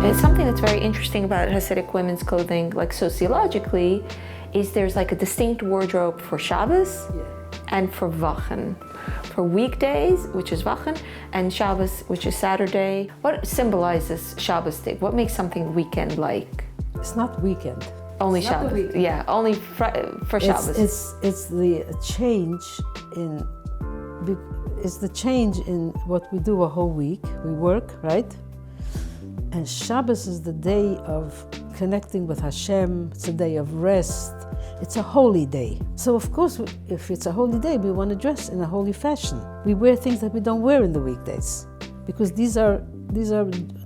It's something that's very interesting about Hasidic women's clothing, like sociologically, is there's like a distinct wardrobe for Shabbos and for Wochen. For weekdays, which is Wochen, and Shabbos, which is Saturday. What symbolizes Shabbos day? What makes something weekend-like? It's not weekend. Only It's not Shabbos. the weekend. Yeah, only for Shabbos. It's the change in. It's the change in what we do a whole week. We work, right? And Shabbos is the day of connecting with Hashem. It's a day of rest. It's a holy day. So of course, if it's a holy day, we want to dress in a holy fashion. We wear things that we don't wear in the weekdays, because these are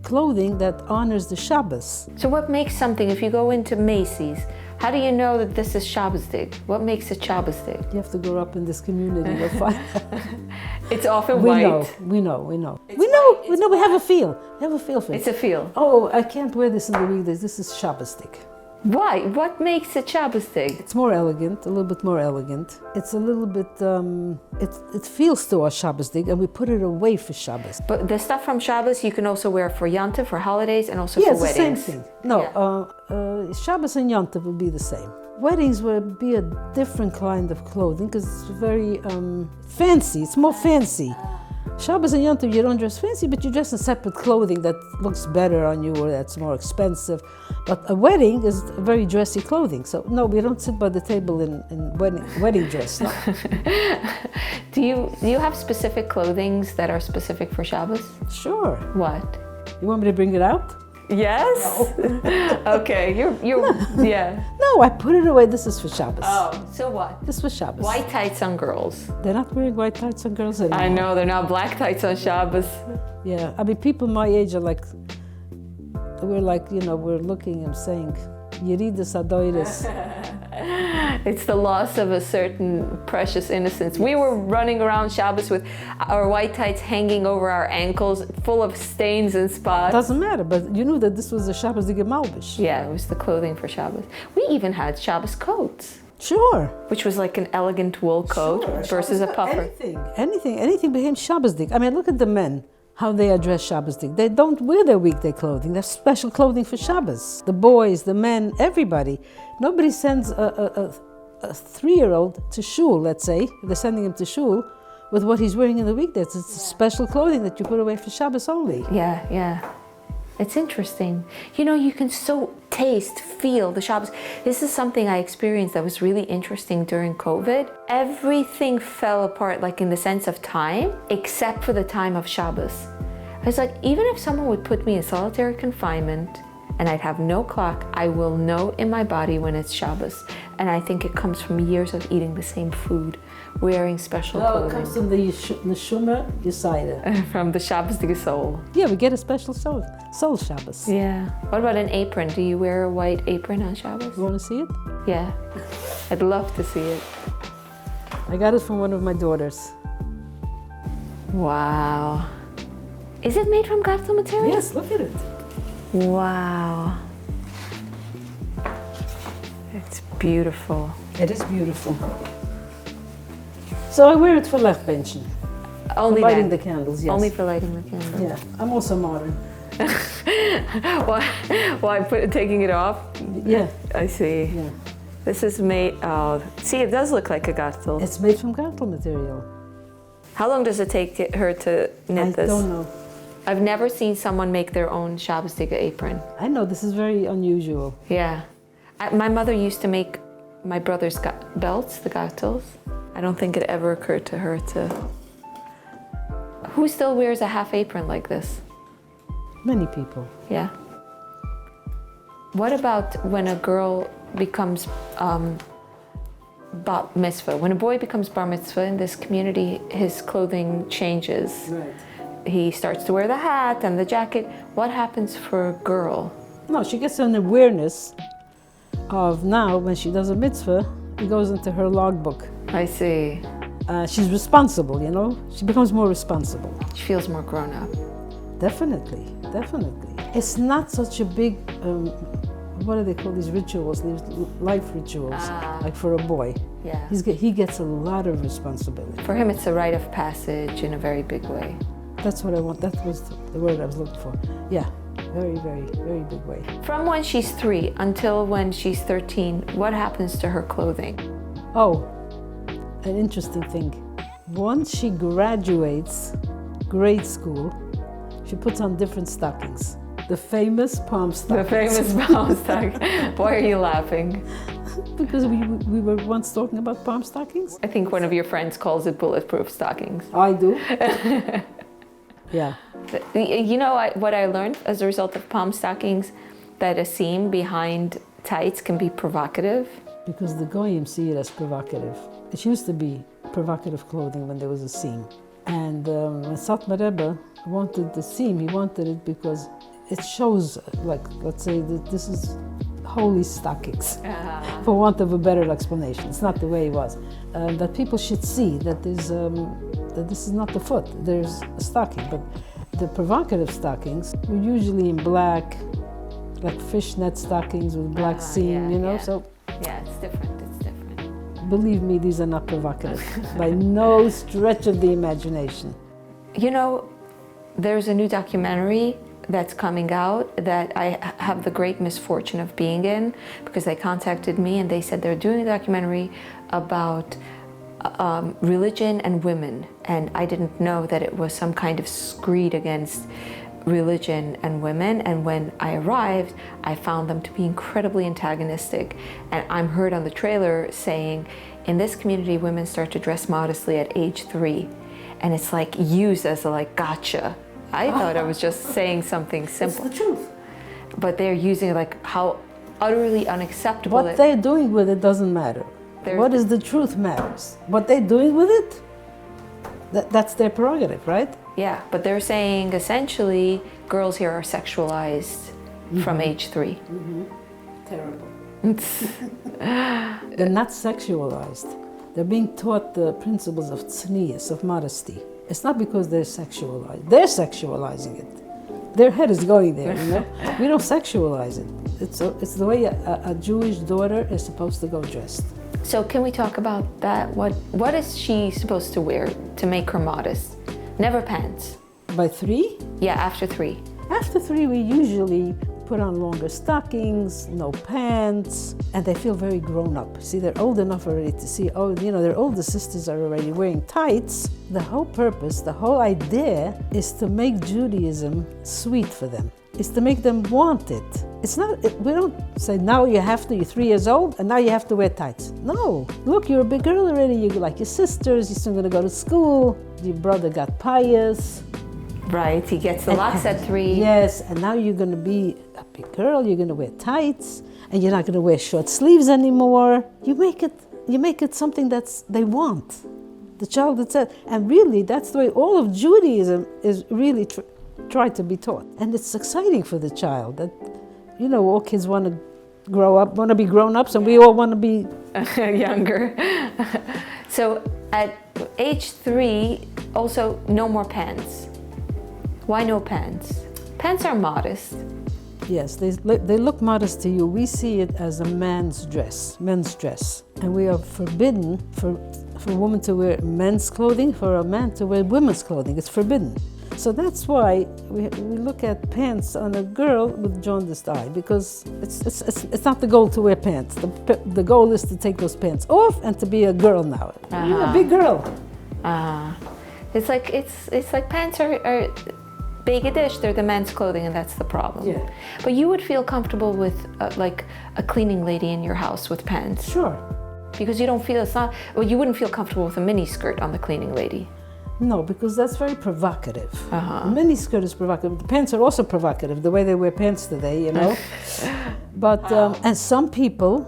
clothing that honors the Shabbos. So what makes something, if you go into Macy's, how do you know that this is Shabbos day? What makes it Shabbos day? You have to grow up in this community. You'll find It's often we white. We know. We white, have a feel. We have a feel for it. It's a feel. Oh, I can't wear this in the weekdays. This is Shabbos day. Why? What makes it Shabbos day? It's more elegant, a little bit more elegant. It's a little bit, it feels to us Shabbos day, and we put it away for Shabbos. But the stuff from Shabbos you can also wear for Yom Tov, for holidays, and also Yeah, for it's weddings. the same thing. No, Shabbos and Yom Tov will be the same. Weddings will be a different kind of clothing because it's very fancy. It's more fancy. Shabbos and Yom Tov, you don't dress fancy, but you dress in separate clothing that looks better on you or that's more expensive. But a wedding is very dressy clothing. So no, we don't sit by the table in wedding dress. No. Do you have specific clothings that are specific for Shabbos? Sure. What? You want me to bring it out? Yes? No. Okay, you're yeah. No, I put it away. This is for Shabbos. Oh, so what? This was Shabbos. White tights on girls. They're not wearing white tights on girls anymore. I know, they're not black tights on Shabbos. Yeah, I mean, people my age are like, we're looking and saying, Yeridus Adoiris. It's the loss of a certain precious innocence. We were running around Shabbos with our white tights hanging over our ankles, full of stains and spots. Doesn't matter, but you knew that this was a Shabbos de Gemalbish. Yeah, it was the clothing for Shabbos. We even had Shabbos coats. Sure. Which was like an elegant wool coat versus a puffer. Anything became Shabbos dik. I mean, look at the men, how they address Shabbos dik. They don't wear their weekday clothing. They have special clothing for Shabbos. The boys, the men, everybody. Nobody sends a 3-year-old to shul, let's say. They're sending him to shul with what he's wearing in the weekdays. It's special clothing that you put away for Shabbos only. Yeah. It's interesting. You know, you can so taste, feel the Shabbos. This is something I experienced that was really interesting during COVID. Everything fell apart, like in the sense of time, except for the time of Shabbos. I was like, even if someone would put me in solitary confinement and I'd have no clock, I will know in my body when it's Shabbos. And I think it comes from years of eating the same food, wearing special clothing. It comes from the Neshuma Yesida. From the Shabbos de soul. Yeah, we get a special soul Shabbos. Yeah. What about an apron? Do you wear a white apron on Shabbos? You want to see it? Yeah. I'd love to see it. I got it from one of my daughters. Wow. Is it made from gartel material? Yes, look at it. Wow. It's beautiful. It is beautiful. So I wear it for Lechbenchen. Only for lighting then. the candles, yes. Only for lighting the candles. Yeah, I'm also modern. Why taking it off? Yeah. I see. Yeah. This is made, see, it does look like a gartel. It's made from gartel material. How long does it take her to knit this? I don't know. I've never seen someone make their own Shabbos Digga apron. I know, this is very unusual. Yeah. My mother used to make my brother's belts, the gartels. I don't think it ever occurred to her to... Who still wears a half apron like this? Many people. Yeah. What about when a girl becomes bar mitzvah? When a boy becomes bar mitzvah in this community, his clothing changes. Right. He starts to wear the hat and the jacket. What happens for a girl? No, she gets an awareness of now, when she does a mitzvah, it goes into her logbook. I see. She's responsible, you know? She becomes more responsible. She feels more grown up. Definitely. It's not such a big, what do they call these rituals, these life rituals, like for a boy. Yeah. He gets a lot of responsibility. For him, it's a rite of passage in a very big way. That's what I want. That was the word I was looking for. Yeah, very, very, very big way. From when she's 3 until when she's 13, what happens to her clothing? Oh, an interesting thing. Once she graduates grade school, she puts on different stockings. The famous palm stockings. The famous palm stocking. Why are you laughing? Because we were once talking about palm stockings. I think one of your friends calls it bulletproof stockings. I do. Yeah. You know what I learned as a result of palm stockings? That a seam behind tights can be provocative. Because the goyim see it as provocative. It used to be provocative clothing when there was a seam. And when Satmar Rebbe wanted the seam, he wanted it because it shows, like, let's say that this is holy stockings, for want of a better explanation. It's not the way it was. That people should see that there's, that this is not the foot, there's a stocking. But the provocative stockings were usually in black, like fishnet stockings with black seam, you know, yeah. so. Yeah, it's different, it's different. Believe me, these are not provocative, by no stretch of the imagination. You know, there's a new documentary that's coming out that I have the great misfortune of being in, because they contacted me and they said they're doing a documentary about religion and women, and I didn't know that it was some kind of screed against religion and women. And when I arrived, I found them to be incredibly antagonistic. And I'm heard on the trailer saying, in this community, women start to dress modestly at age 3. And it's like used as a like gotcha. I thought I was just saying something simple. It's the truth. But they're using like how utterly unacceptable What they're doing with it doesn't matter. What is the truth matters. What they're doing with it, that's their prerogative, right? Yeah, but they're saying essentially girls here are sexualized from age 3. Terrible. They're not sexualized. They're being taught the principles of tznius, of modesty. It's not because they're sexualized. They're sexualizing it. Their head is going there, you know? We don't sexualize it. It's the way a Jewish daughter is supposed to go dressed. So can we talk about that? What is she supposed to wear to make her modest? Never pants. By 3? Yeah, after 3. After 3, we usually put on longer stockings, no pants, and they feel very grown up. See, they're old enough already to see, oh, you know, their older sisters are already wearing tights. The whole purpose, the whole idea is to make Judaism sweet for them. Is to make them want it. It's not, we don't say now you have to, you're 3 years old and now you have to wear tights. No, look, you're a big girl already, you're like your sisters, you're soon gonna go to school, your brother got pious. Right, he gets the locks at 3. Yes, and now you're gonna be a big girl, you're gonna wear tights, and you're not gonna wear short sleeves anymore. You make it something they want. The child that said, and really that's the way all of Judaism is really tried to be taught. And it's exciting for the child that, you know, all kids want to grow up, want to be grown-ups, and we all want to be younger. So at age 3, also no more pants. Why no pants? Pants are modest. Yes, they look modest to you. We see it as a men's dress. And we are forbidden for a woman to wear men's clothing, for a man to wear women's clothing. It's forbidden. So that's why we look at pants on a girl with jaundiced eye, because it's not the goal to wear pants. The goal is to take those pants off and to be a girl now. You're a big girl. It's like pants are Begedish, they're the men's clothing, and that's the problem. Yeah. But you would feel comfortable with like a cleaning lady in your house with pants. Sure. Because you don't feel you wouldn't feel comfortable with a mini skirt on the cleaning lady. No, because that's very provocative. A mini skirt is provocative. The pants are also provocative, the way they wear pants today, you know. But and some people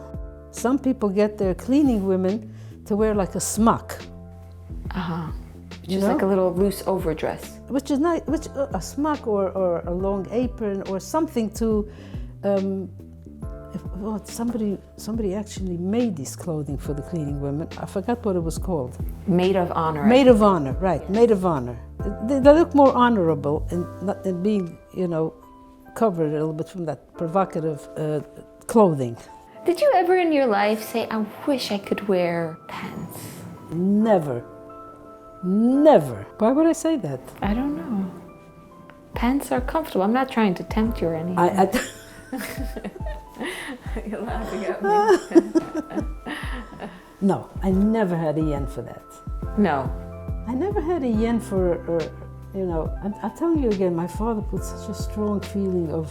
get their cleaning women to wear like a smock. Just like a little loose overdress. Which is not, a smock or a long apron or something to. Somebody actually made this clothing for the cleaning women. I forgot what it was called. Maid of honor. Maid of honor, right? Maid of honor. They look more honorable and being, you know, covered a little bit from that provocative clothing. Did you ever in your life say, "I wish I could wear pants"? Never. Never. Why would I say that? I don't know. pants are comfortable. I'm not trying to tempt you or anything. You're laughing at me. No, I never had a yen for that. No. I never had a yen for, I'm telling you again, my father put such a strong feeling of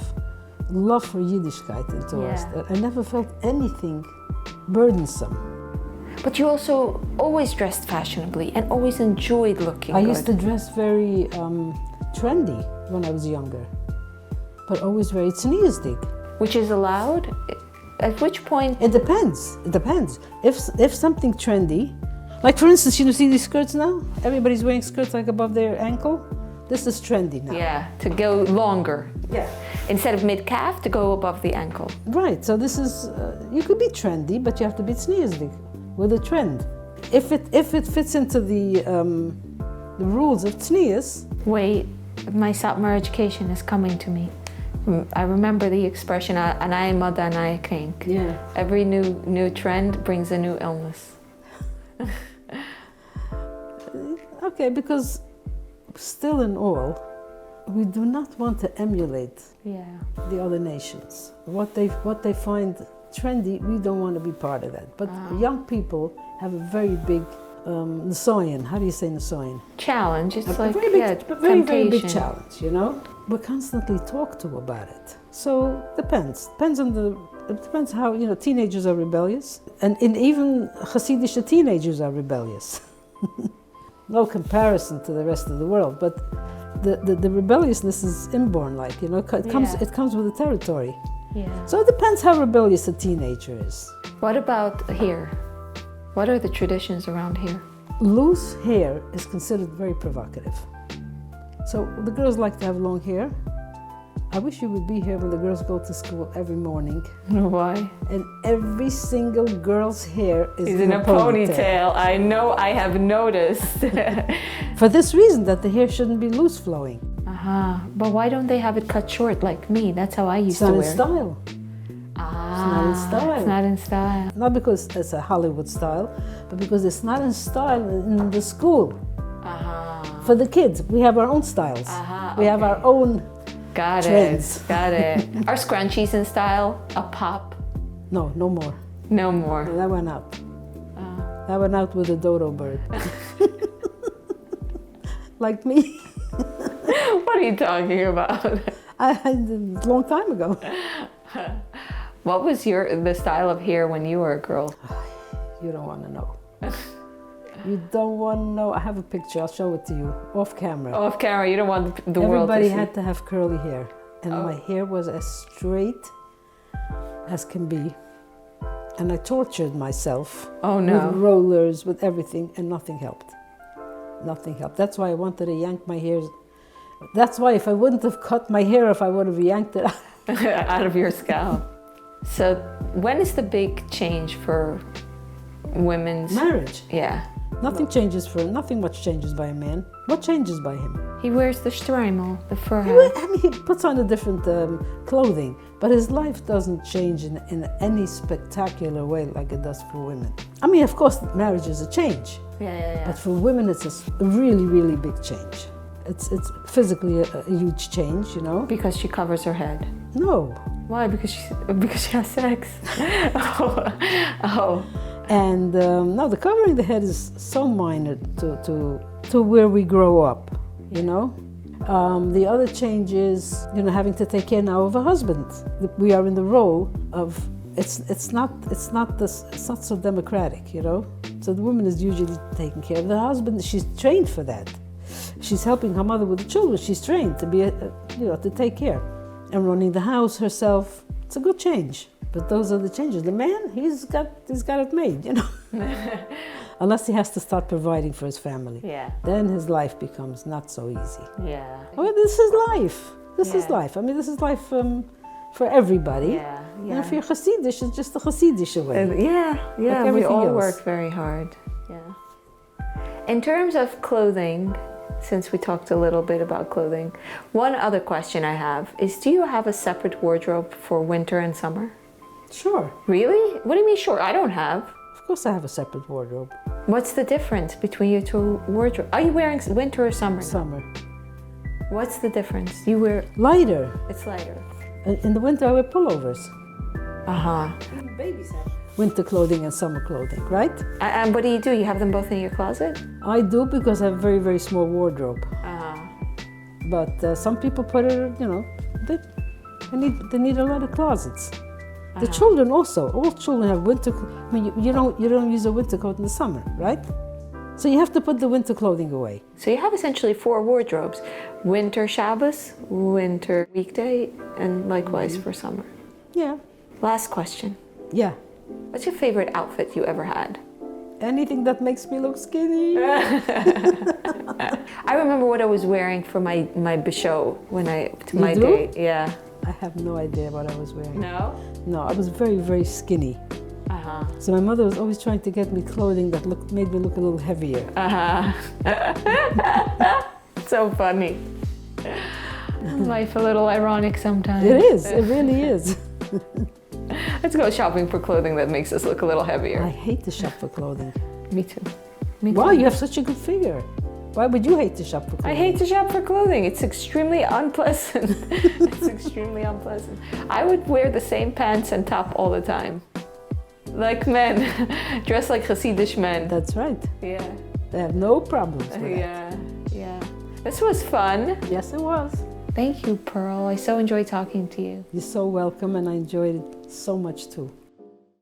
love for Yiddishkeit into us that I never felt anything burdensome. But you also always dressed fashionably and always enjoyed looking I good. used to dress very trendy when I was younger, but always very tzniusdik. Which is allowed? At which point? It depends. It depends. If something trendy, like for instance, you see these skirts now? Everybody's wearing skirts like above their ankle. This is trendy now. Yeah, to go longer. Yeah. Instead of mid-calf, to go above the ankle. Right. So this is, you could be trendy, but you have to be tzniusdik with a trend. If it fits into the rules of tznius. Wait, my Satmar education is coming to me. I remember the expression, "Anai moda, anai kink." Yeah. Every new trend brings a new illness. Okay, because still in all, we do not want to emulate the other nations. What they find trendy, we don't want to be part of that. But young people have a very big nisayon. How do you say nisayon? Challenge. It's like very big challenge. You know, we're constantly talked to about it. So depends on it depends how teenagers are rebellious, and even Hasidic teenagers are rebellious. No comparison to the rest of the world, but the rebelliousness is inborn. It comes with the territory. Yeah. So it depends how rebellious a teenager is. What about here? What are the traditions around here? Loose hair is considered very provocative. So the girls like to have long hair. I wish you would be here when the girls go to school every morning. Why? And every single girl's hair is in a ponytail. I know, I have noticed. For this reason, that the hair shouldn't be loose flowing. But why don't they have it cut short like me? That's how I used to wear it. It's not in style. It's not in style. It's not in style. Not because it's a Hollywood style, but because it's not in style in the school. For the kids, we have our own styles. We have our own trends. Got it. Are scrunchies in style? A pop? No more. No more. No, that went out. That went out with a dodo bird. Like me. What are you talking about? A long time ago. What was the style of hair when you were a girl? You don't want to know. You don't want to know. I have a picture. I'll show it to you off camera. Off camera. You don't want the world to see. Everybody had to have curly hair, and my hair was as straight as can be. And I tortured myself. Oh no! With rollers, with everything, and nothing helped. Nothing helped. That's why I wanted to yank my hair. That's why if I wouldn't have cut my hair, if I would have yanked it out of your scalp. So when is the big change for women's marriage? Yeah. Nothing much changes by a man. What changes by him? He wears the shtreimel, the fur hat. He puts on a different clothing, but his life doesn't change in any spectacular way like it does for women. I mean, of course, marriage is a change. Yeah. But for women, it's a really, really big change. It's physically a huge change, Because she covers her head. No. Why? Because she has sex. Oh. And no, the covering the head is so minor to where we grow up, The other change is, having to take care now of a husband. We are in the role of it's not so democratic, So the woman is usually taking care of the husband. She's trained for that. She's helping her mother with the children. She's trained to be, to take care, and running the house herself. It's a good change. But those are the changes. The man, he's got it made, Unless he has to start providing for his family. Yeah. Then his life becomes not so easy. Yeah. Well, this is life. This is life. I mean, this is life for everybody. Yeah. And if you're Hasidish, it's just the Hasidish way. Like we all work very hard. Yeah. In terms of clothing, since we talked a little bit about clothing, one other question I have is, do you have a separate wardrobe for winter and summer? Sure. Really? What do you mean sure? I don't have. Of course I have a separate wardrobe. What's the difference between your two wardrobes? Are you wearing winter or summer? Summer. What's the difference? You wear, Lighter. it's lighter. In the winter, I wear pullovers. Uh-huh. Babies have winter clothing and summer clothing, right? And what do? You have them both in your closet? I do because I have a very, very small wardrobe. Uh-huh. But some people put it, you know, they need a lot of closets. The children also, all children have winter. I mean, you don't use a winter coat in the summer, right? So you have to put the winter clothing away. So you have essentially 4 wardrobes: winter Shabbos, winter weekday, and likewise for summer. Yeah, Last question: yeah. what's your favorite outfit you ever had? Anything that makes me look skinny. I remember what I was wearing for my bishot when my do? date. Yeah. I have no idea what I was wearing. No. No, I was very, very skinny. Uh-huh. So my mother was always trying to get me clothing that made me look a little heavier. Uh-huh. So funny. Life a little ironic sometimes. It is. It really is. Let's go shopping for clothing that makes us look a little I heavier. hate to shop for clothing. Me too. Me too. Wow, you have such a good figure. Why would you hate to shop for clothing? I hate to shop for clothing. It's extremely unpleasant. It's extremely unpleasant. I would wear the same pants and top all the time. Like men. Dress like Hasidic men. That's right. Yeah. They have no problems with that. Yeah. Yeah. This was fun. Yes, it was. Thank you, Pearl. I so enjoyed talking to you. You're so welcome, and I enjoyed it so much too.